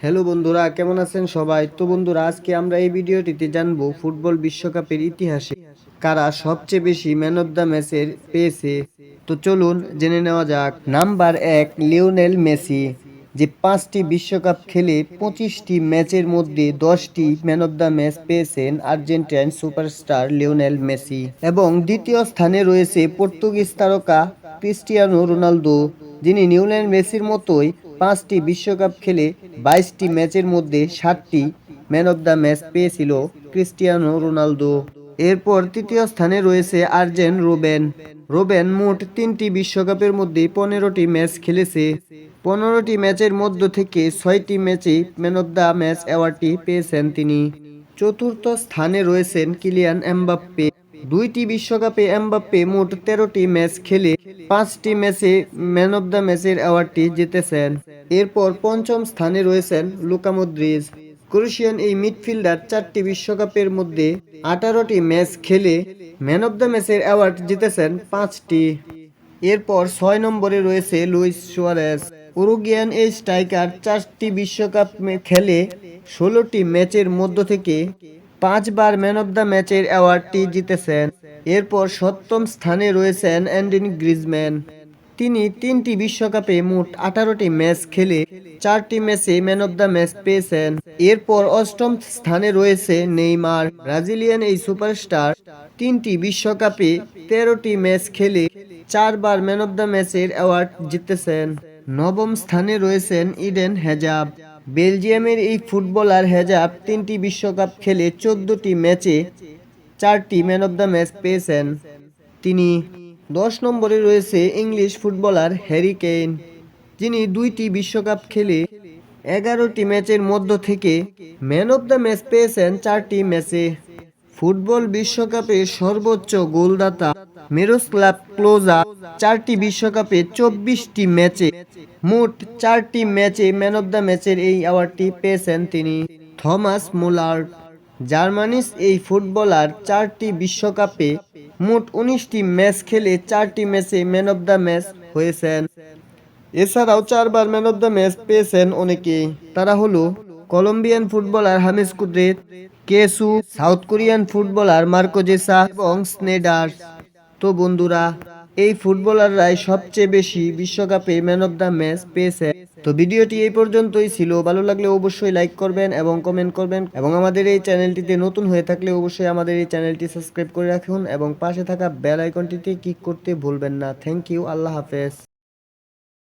Hello বন্ধুরা, কেমন আছেন সবাই? তো বন্ধুরা, আজকে আমরা এই ভিডিওটিতে জানবো ফুটবল বিশ্বকাপের ইতিহাসে কারা সবচেয়ে বেশি ম্যান অফ দ্য ম্যাচের পেয়েছে। তো চলুন জেনে নেওয়া যাক। নাম্বার 1, লিওনেল মেসি, যে 5টি বিশ্বকাপ খেলে 25টি ম্যাচের মধ্যে 10টি ম্যান অফ দ্য ম্যাচ পেয়েছেন আর্জেন্টাইন সুপারস্টার লিওনেল মেসি। এবং দ্বিতীয় স্থানে রয়েছে পর্তুগিজ তারকা ক্রিস্টিয়ানো রোনালদো, যিনি লিওনেল মেসির মতোই 5টি বিশ্বকাপ খেলে 22টি ম্যাচের মধ্যে 7টি ম্যান অফ দ্য ম্যাচ পেয়েছিল ক্রিস্টিয়ানো রোনালদো। এরপর তৃতীয় স্থানে রয়েছে আর্জেন রোবেন। রোবেন মোট 3টি বিশ্বকাপের মধ্যে 15টি ম্যাচ খেলেছে। 15টি ম্যাচের মধ্য থেকে 6টি ম্যাচে ম্যান অফ দ্য ম্যাচ অ্যাওয়ার্ডটি পেয়েছেন তিনি। চতুর্থ স্থানে রয়েছেন কিলিয়ান এমবাপ্পে। 2টি বিশ্বকাপে এমবাপ্পে মোট 13টি ম্যাচ খেলে 5টি ম্যাচে ম্যান অফ দ্য ম্যাচের অ্যাওয়ার্ডটি জিতেছেন। এরপর পঞ্চম স্থানে রয়েছেন লুকা মদ্রিজ। ক্রোয়েশিয়ান এই মিডফিল্ডার 4টি বিশ্বকাপের মধ্যে 18টি ম্যাচ খেলে ম্যান অফ দ্য ম্যাচের অ্যাওয়ার্ড জিতেছেন 5টি। এরপর 6 নম্বরে রয়েছে লুইস সুয়ারেস। উরুগুয়ান এই স্ট্রাইকার 4টি বিশ্বকাপ খেলে 16টি ম্যাচের মধ্য থেকে 5বার ম্যান অফ দ্য ম্যাচের অ্যাওয়ার্ডটি জিতেছেন। এরপর 7ম স্থানে রয়েছেন অ্যান্টনি গ্রিজম্যান। তিনি 3টি বিশ্বকাপে মোট 18টি ম্যাচ খেলে 4টি ম্যাচে ম্যান অফ দ্য ম্যাচ পেয়েছেন। এরপর 8ম স্থানে রয়েছে নেইমার। ব্রাজিলিয়ান এই সুপারস্টার 3টি বিশ্বকাপে 13টি ম্যাচ খেলে 4বার ম্যান অফ দ্য ম্যাচের অ্যাওয়ার্ড জিতেছেন। 9ম স্থানে রয়েছেন ইডেন হ্যাজার্ড। বেলজিয়ামের এই ফুটবলার হ্যাজার্ড 3টি বিশ্বকাপ খেলে 14টি ম্যাচে 4টি ম্যান অফ দ্য ম্যাচ পেয়েছেন তিনি। 10 নম্বরে রয়েছে ইংলিশ ফুটবলার হ্যারি কেইন, যিনি 2টি বিশ্বকাপ খেলে 11টি ম্যাচের মধ্য থেকে ম্যান অফ দ্য ম্যাচ পেয়েছেন 4টি ম্যাচে। ফুটবল বিশ্বকাপের সর্বোচ্চ গোলদাতা মিরোস্লাভ ক্লোজা 4টি বিশ্বকাপে 24টি ম্যাচে মোট 4টি ম্যাচে ম্যান অফ দ্য ম্যাচের এই অ্যাওয়ার্ডটি পেয়েছেন তিনি। থমাস মুলার, জার্মানির এই ফুটবলার 4টি বিশ্বকাপে মোট 19টি ম্যাচ খেলে 4টি ম্যাচে ম্যান অফ দ্য ম্যাচ হয়েছেন। এছাড়াও 4বার ম্যান অফ দ্য ম্যাচ পেয়েছেন অনেকেই। তারা হলো কলম্বিয়ান ফুটবলার হামেস কুদ্রেত, কেসু, সাউথ কোরিয়ান ফুটবলার মার্কো জেসা এবং স্নেডার। তো বন্ধুরা, এই ফুটবলাররাই সবচেয়ে বেশি বিশ্বকাপে ম্যান অফ দ্য ম্যাচ পেয়েছে। তো ভিডিওটি এই পর্যন্তই ছিল। ভালো লাগলে অবশ্যই লাইক করবেন এবং কমেন্ট করবেন, এবং আমাদের এই চ্যানেলটিতে নতুন হয়ে থাকলে অবশ্যই আমাদের এই চ্যানেলটি সাবস্ক্রাইব করে রাখুন এবং পাশে থাকা বেল আইকনটিতে ক্লিক করতে ভুলবেন না। Thank you. আল্লাহ হাফেজ।